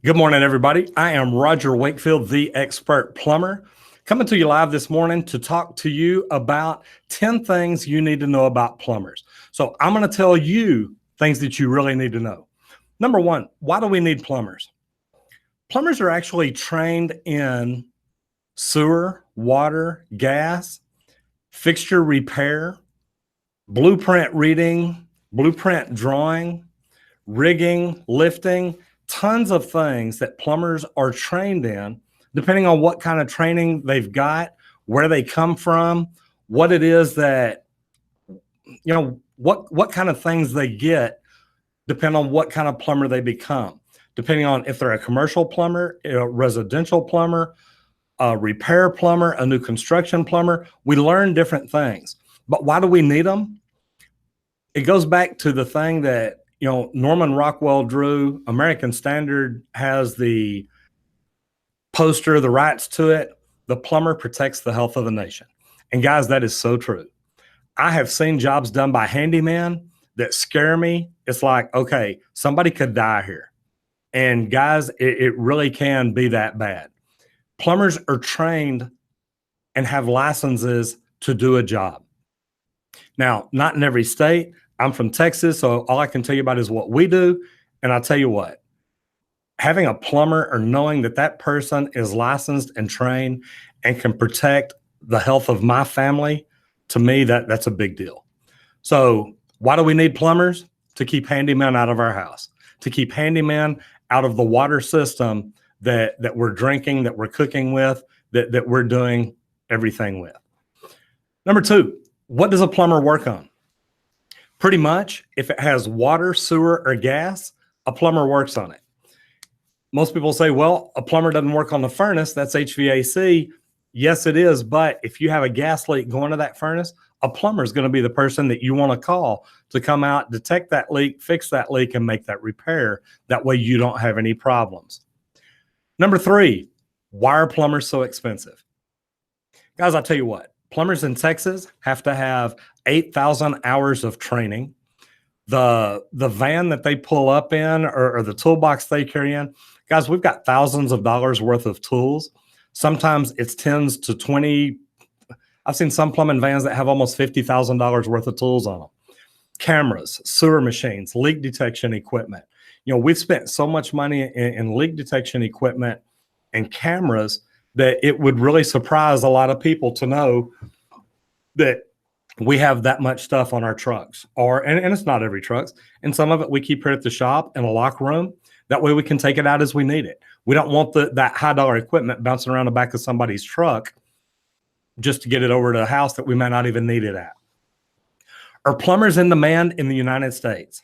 Good morning, everybody. I am Roger Wakefield, the expert plumber, coming to you live this morning to talk to you about 10 things you need to know about plumbers. So I'm going to tell you things that you really need to know. Number one, why do we need plumbers? Plumbers are actually trained in sewer, water, gas, fixture repair, blueprint reading, blueprint drawing, rigging, lifting, tons of things that plumbers are trained in, depending on what kind of training they've got, where they come from, what it is that, what kind of things they get, depending on what kind of plumber they become, depending on if they're a commercial plumber, a residential plumber, a repair plumber, a new construction plumber. We learn different things. But why do we need them? It goes back to the thing that Norman Rockwell drew. American Standard has the poster, the rights to it. The plumber protects the health of the nation. And guys, that is so true. I have seen jobs done by handyman that scare me. It's like, okay, somebody could die here. And guys, it really can be that bad. Plumbers are trained and have licenses to do a job. Now, not in every state. I'm from Texas, so all I can tell you about is what we do. And I'll tell you what, having a plumber or knowing that that person is licensed and trained and can protect the health of my family, to me, that's a big deal. So why do we need plumbers? To keep handymen out of our house, to keep handymen out of the water system that we're drinking, that we're cooking with, that we're doing everything with. Number two, what does a plumber work on? Pretty much, if it has water, sewer, or gas, a plumber works on it. Most people say, well, a plumber doesn't work on the furnace. That's HVAC. Yes, it is. But if you have a gas leak going to that furnace, a plumber is going to be the person that you want to call to come out, detect that leak, fix that leak, and make that repair. That way you don't have any problems. Number three, why are plumbers so expensive? Guys, I'll tell you what. Plumbers in Texas have to have 8,000 hours of training. The van that they pull up in or the toolbox they carry in, guys, we've got thousands of dollars worth of tools. Sometimes it's tens to 20. I've seen some plumbing vans that have almost $50,000 worth of tools on them. Cameras, sewer machines, leak detection equipment. We've spent so much money in leak detection equipment and cameras that it would really surprise a lot of people to know that we have that much stuff on our trucks, and it's not every trucks. And some of it we keep here at the shop in a locker room. That way we can take it out as we need it. We don't want that high dollar equipment bouncing around the back of somebody's truck just to get it over to a house that we may not even need it at. Are plumbers in demand in the United States?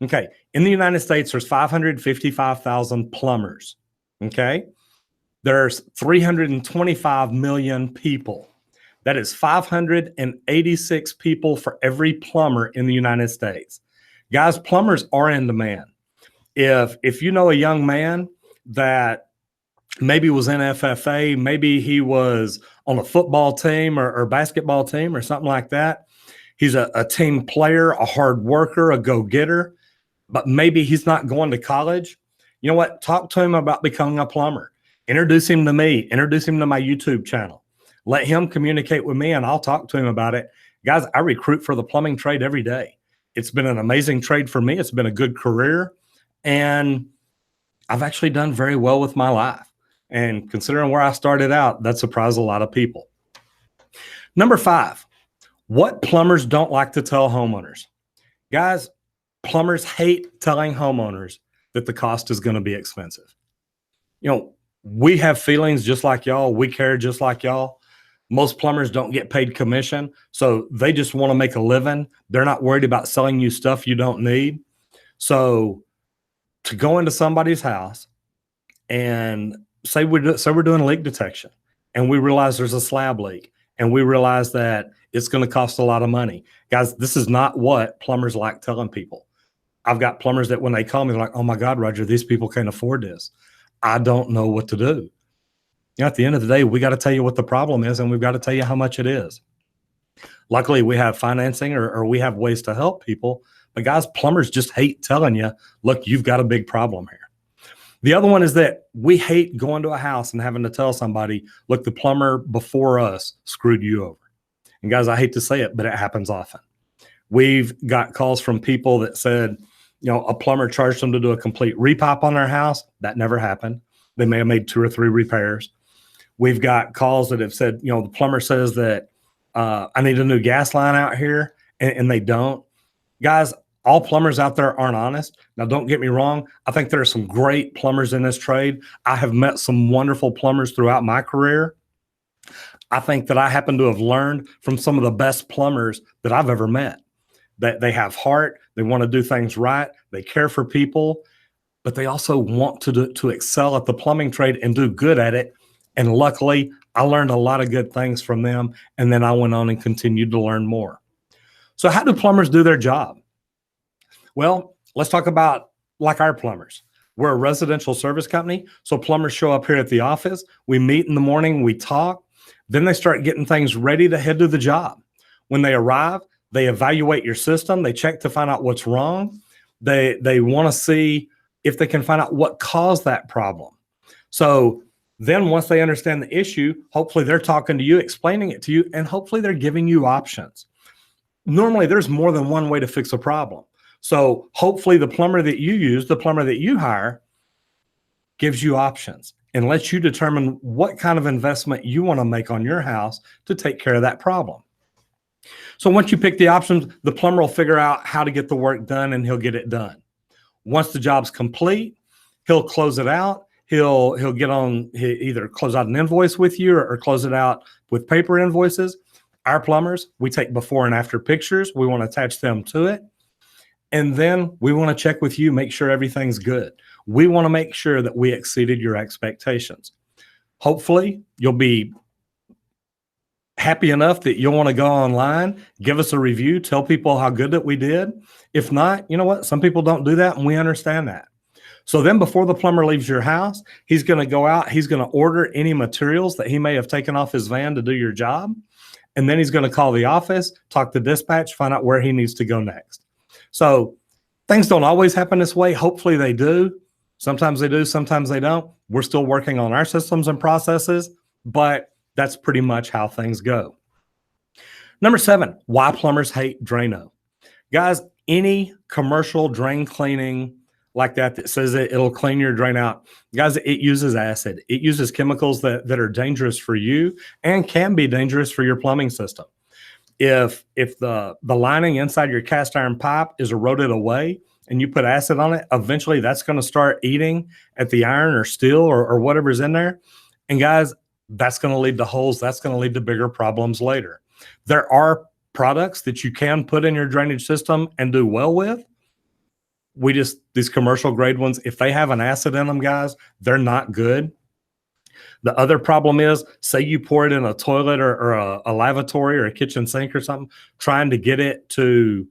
Okay. In the United States, there's 555,000 plumbers. Okay. There's 325 million people. That is 586 people for every plumber in the United States. Guys, plumbers are in demand. If you know a young man that maybe was in FFA, maybe he was on a football team or basketball team or something like that. He's a team player, a hard worker, a go-getter, but maybe he's not going to college. You know what? Talk to him about becoming a plumber. Introduce him to me. Introduce him to my YouTube channel. Let him communicate with me and I'll talk to him about it. Guys, I recruit for the plumbing trade every day. It's been an amazing trade for me. It's been a good career. And I've actually done very well with my life. And considering where I started out, that surprised a lot of people. Number five, what plumbers don't like to tell homeowners. Guys, plumbers hate telling homeowners that the cost is going to be expensive. We have feelings just like y'all. We care just like y'all. Most plumbers don't get paid commission, so they just want to make a living. They're not worried about selling you stuff you don't need. So to go into somebody's house and say we're doing leak detection and we realize there's a slab leak and we realize that it's going to cost a lot of money. Guys, this is not what plumbers like telling people. I've got plumbers that when they call me, they're like, oh my God, Roger, these people can't afford this. I don't know what to do. At the end of the day, we got to tell you what the problem is and we've got to tell you how much it is. Luckily, we have financing or we have ways to help people. But guys, plumbers just hate telling you, look, you've got a big problem here. The other one is that we hate going to a house and having to tell somebody, look, the plumber before us screwed you over. And guys, I hate to say it, but it happens often. We've got calls from people that said, a plumber charged them to do a complete repop on their house. That never happened. They may have made 2 or 3 repairs. We've got calls that have said, the plumber says that I need a new gas line out here, and they don't. Guys, all plumbers out there aren't honest. Now, don't get me wrong. I think there are some great plumbers in this trade. I have met some wonderful plumbers throughout my career. I think that I happen to have learned from some of the best plumbers that I've ever met. That they have heart, they want to do things right, they care for people, but they also want to excel at the plumbing trade and do good at it. And luckily, I learned a lot of good things from them, and then I went on and continued to learn more. So how do plumbers do their job? Well, let's talk about like our plumbers. We're a residential service company, so plumbers show up here at the office. We meet in the morning, we talk. Then they start getting things ready to head to the job. When they arrive, they evaluate your system. They check to find out what's wrong. They want to see if they can find out what caused that problem. So then once they understand the issue, hopefully they're talking to you, explaining it to you, and hopefully they're giving you options. Normally, there's more than one way to fix a problem. So hopefully the plumber that you use, the plumber that you hire, gives you options and lets you determine what kind of investment you want to make on your house to take care of that problem. So once you pick the options, the plumber will figure out how to get the work done, and he'll get it done. Once the job's complete, he'll close it out. He'll either close out an invoice with you or close it out with paper invoices. Our plumbers, we take before and after pictures. We want to attach them to it. And then we want to check with you, make sure everything's good. We want to make sure that we exceeded your expectations. Hopefully, you'll be happy enough that you'll want to go online, give us a review, tell people how good that we did. If not, you know what? Some people don't do that, and we understand that. So then before the plumber leaves your house, he's going to go out, he's going to order any materials that he may have taken off his van to do your job. And then he's going to call the office, talk to dispatch, find out where he needs to go next. So things don't always happen this way. Hopefully they do. Sometimes they do, sometimes they don't. We're still working on our systems and processes, but that's pretty much how things go. Number 7, why plumbers hate Drano. Guys, any commercial drain cleaning like that says that it'll clean your drain out, guys, it uses acid. It uses chemicals that are dangerous for you and can be dangerous for your plumbing system. If the lining inside your cast iron pipe is eroded away and you put acid on it, eventually that's going to start eating at the iron or steel or whatever's in there. And guys, that's going to lead to holes. That's going to lead to bigger problems later. There are products that you can put in your drainage system and do well with. These commercial grade ones, if they have an acid in them, guys, they're not good. The other problem is, say you pour it in a toilet or a lavatory or a kitchen sink or something, trying to get it to,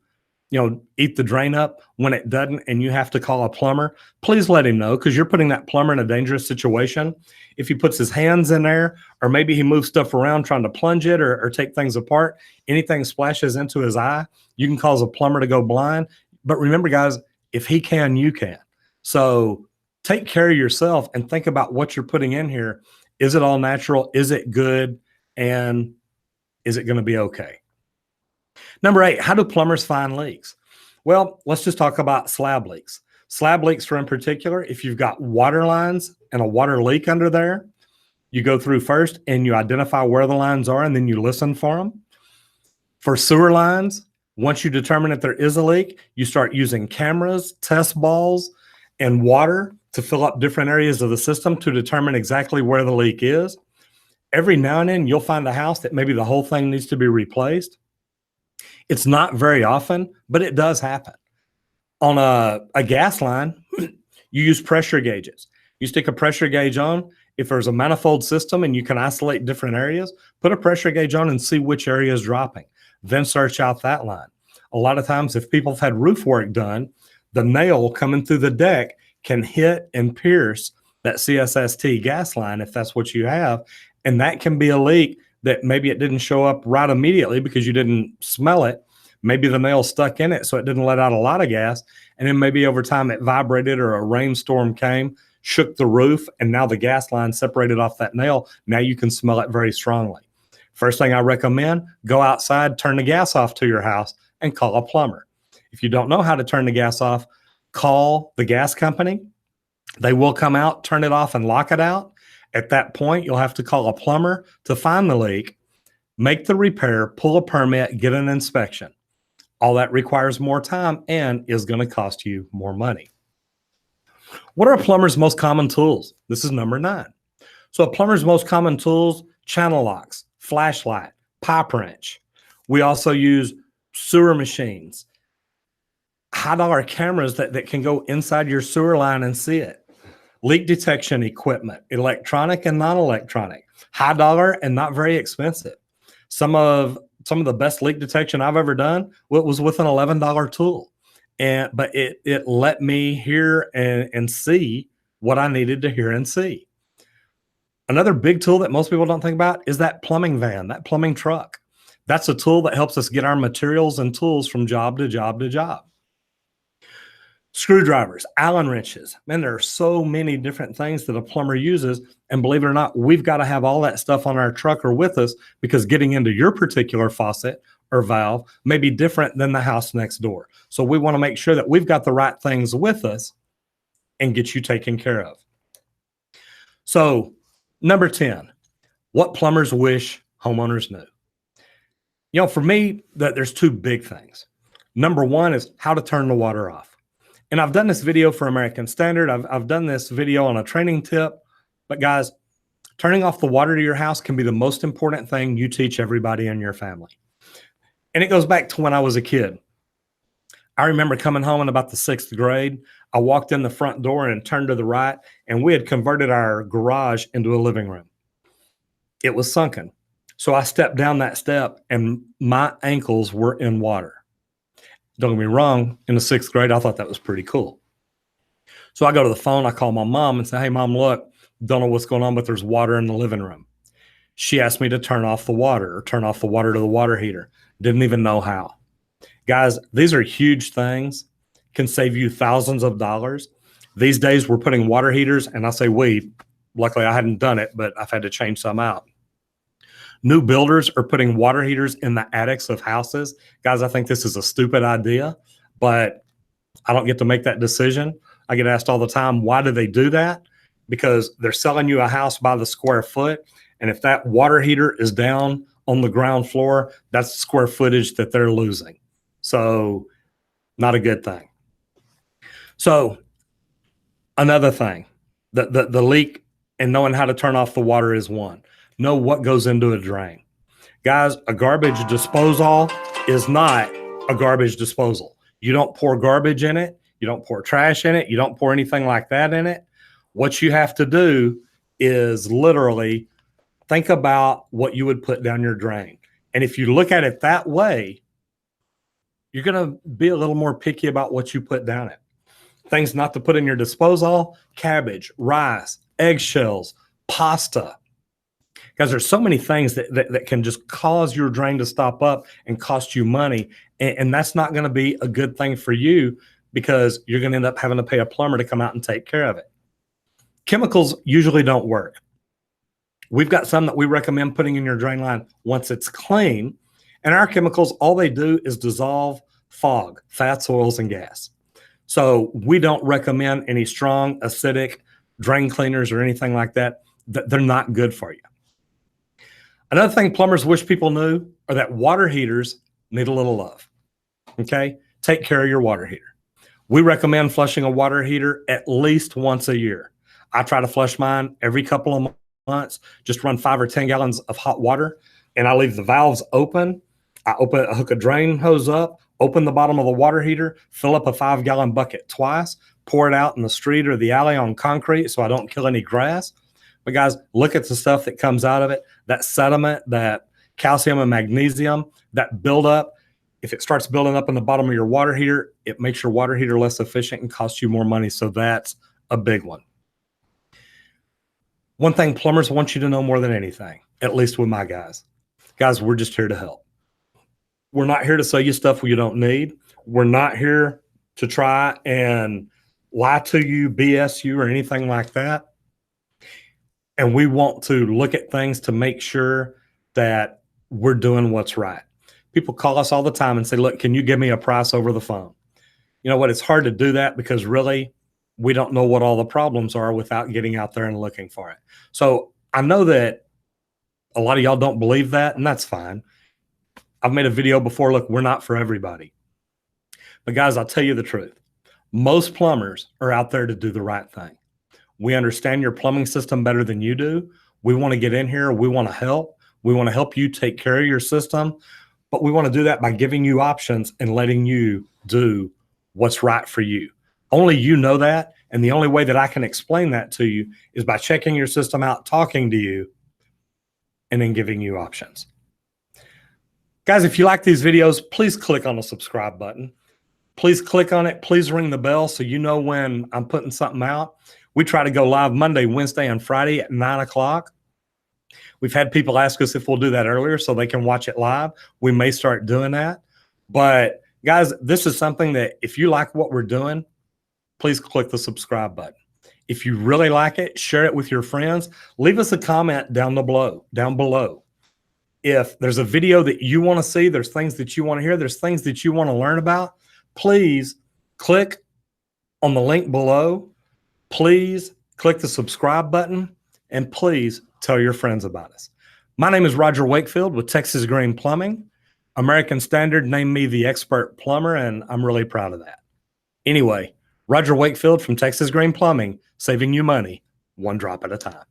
eat the drain up when it doesn't, and you have to call a plumber. Please let him know, because you're putting that plumber in a dangerous situation. If he puts his hands in there, or maybe he moves stuff around trying to plunge it or take things apart, anything splashes into his eye, you can cause a plumber to go blind. But remember, guys, if he can, you can. So take care of yourself and think about what you're putting in here. Is it all natural? Is it good? And is it going to be okay? Number 8, how do plumbers find leaks? Well, let's just talk about slab leaks. Slab leaks in particular, if you've got water lines and a water leak under there, you go through first and you identify where the lines are, and then you listen for them. For sewer lines, once you determine that there is a leak, you start using cameras, test balls, and water to fill up different areas of the system to determine exactly where the leak is. Every now and then, you'll find a house that maybe the whole thing needs to be replaced. It's not very often, but it does happen. On a gas line, you use pressure gauges. You stick a pressure gauge on. If there's a manifold system and you can isolate different areas, put a pressure gauge on and see which area is dropping. Then search out that line. A lot of times, if people have had roof work done, the nail coming through the deck can hit and pierce that CSST gas line, if that's what you have. And that can be a leak that maybe it didn't show up right immediately because you didn't smell it. Maybe the nail stuck in it, so it didn't let out a lot of gas. And then maybe over time it vibrated or a rainstorm came, shook the roof, and now the gas line separated off that nail. Now you can smell it very strongly. First thing I recommend, go outside, turn the gas off to your house, and call a plumber. If you don't know how to turn the gas off, call the gas company. They will come out, turn it off, and lock it out. At that point, you'll have to call a plumber to find the leak, make the repair, pull a permit, get an inspection. All that requires more time and is going to cost you more money. What are a plumber's most common tools? This is number 9. So a plumber's most common tools, channel locks, flashlight, pipe wrench. We also use sewer machines, high-dollar cameras that can go inside your sewer line and see it, leak detection equipment, electronic and non-electronic, high-dollar and not very expensive. Some of the best leak detection I've ever done was with an $11 tool. But it let me hear and see what I needed to hear and see. Another big tool that most people don't think about is that plumbing van, that plumbing truck. That's a tool that helps us get our materials and tools from job to job to job. Screwdrivers, Allen wrenches. Man, there are so many different things that a plumber uses. And believe it or not, we've got to have all that stuff on our truck or with us, because getting into your particular faucet or valve may be different than the house next door. So we want to make sure that we've got the right things with us and get you taken care of. So number 10, what plumbers wish homeowners knew. You know, for me, there's 2 big things. Number 1 is how to turn the water off. And I've done this video for American Standard. I've done this video on a training tip. But guys, turning off the water to your house can be the most important thing you teach everybody in your family. And it goes back to when I was a kid. I remember coming home in about the 6th grade. I walked in the front door and turned to the right, and we had converted our garage into a living room. It was sunken. So I stepped down that step, and my ankles were in water. Don't get me wrong, in the 6th grade, I thought that was pretty cool. So I go to the phone, I call my mom and say, hey, Mom, look, don't know what's going on, but there's water in the living room. She asked me to turn off the water or turn off the water to the water heater. Didn't even know how. Guys, these are huge things, can save you thousands of dollars. These days, we're putting water heaters, and I say we, luckily I hadn't done it, but I've had to change some out. New builders are putting water heaters in the attics of houses. Guys, I think this is a stupid idea, but I don't get to make that decision. I get asked all the time, why do they do that? Because they're selling you a house by the square foot. And if that water heater is down on the ground floor, that's the square footage that they're losing. So not a good thing. So another thing, the leak and knowing how to turn off the water is one. Know what goes into a drain. Guys, a garbage disposal is not a garbage disposal. You don't pour garbage in it. You don't pour trash in it. You don't pour anything like that in it. What you have to do is literally think about what you would put down your drain. And if you look at it that way, you're going to be a little more picky about what you put down it. Things not to put in your disposal: cabbage, rice, eggshells, pasta. Guys, there's so many things that can just cause your drain to stop up and cost you money. And that's not going to be a good thing for you, because you're going to end up having to pay a plumber to come out and take care of it. Chemicals usually don't work. We've got some that we recommend putting in your drain line once it's clean. And our chemicals, all they do is dissolve fog, fats, oils, and gas. So we don't recommend any strong, acidic drain cleaners or anything like that. They're not good for you. Another thing plumbers wish people knew are that water heaters need a little love. Okay? Take care of your water heater. We recommend flushing a water heater at least once a year. I try to flush mine every couple of months, just run 5 or 10 gallons of hot water, and I leave the valves open. I hook a drain hose up, open the bottom of the water heater, fill up a 5-gallon bucket twice, pour it out in the street or the alley on concrete so I don't kill any grass. But guys, look at the stuff that comes out of it, that sediment, that calcium and magnesium, that buildup. If it starts building up in the bottom of your water heater, it makes your water heater less efficient and costs you more money. So that's a big one. One thing plumbers want you to know more than anything, at least with my guys, we're just here to help. We're not here to sell you stuff you don't need. We're not here to try and lie to you, BS you, or anything like that. And we want to look at things to make sure that we're doing what's right. People call us all the time and say, look, can you give me a price over the phone? You know what? It's hard to do that because really, we don't know what all the problems are without getting out there and looking for it. So I know that a lot of y'all don't believe that, and that's fine. I've made a video before. Look, we're not for everybody. But guys, I'll tell you the truth. Most plumbers are out there to do the right thing. We understand your plumbing system better than you do. We want to get in here. We want to help. We want to help you take care of your system. But we want to do that by giving you options and letting you do what's right for you. Only you know that. And the only way that I can explain that to you is by checking your system out, talking to you, and then giving you options. Guys, if you like these videos, please click on the subscribe button. Please click on it. Please ring the bell so you know when I'm putting something out. We try to go live Monday, Wednesday, and Friday at 9 o'clock. We've had people ask us if we'll do that earlier so they can watch it live. We may start doing that. But guys, this is something that if you like what we're doing, please click the subscribe button. If you really like it, share it with your friends. Leave us a comment down below. If there's a video that you want to see, there's things that you want to hear, there's things that you want to learn about, please click on the link below. Please click the subscribe button, and please tell your friends about us. My name is Roger Wakefield with Texas Green Plumbing. American Standard named me the expert plumber, and I'm really proud of that. Anyway, Roger Wakefield from Texas Green Plumbing, saving you money one drop at a time.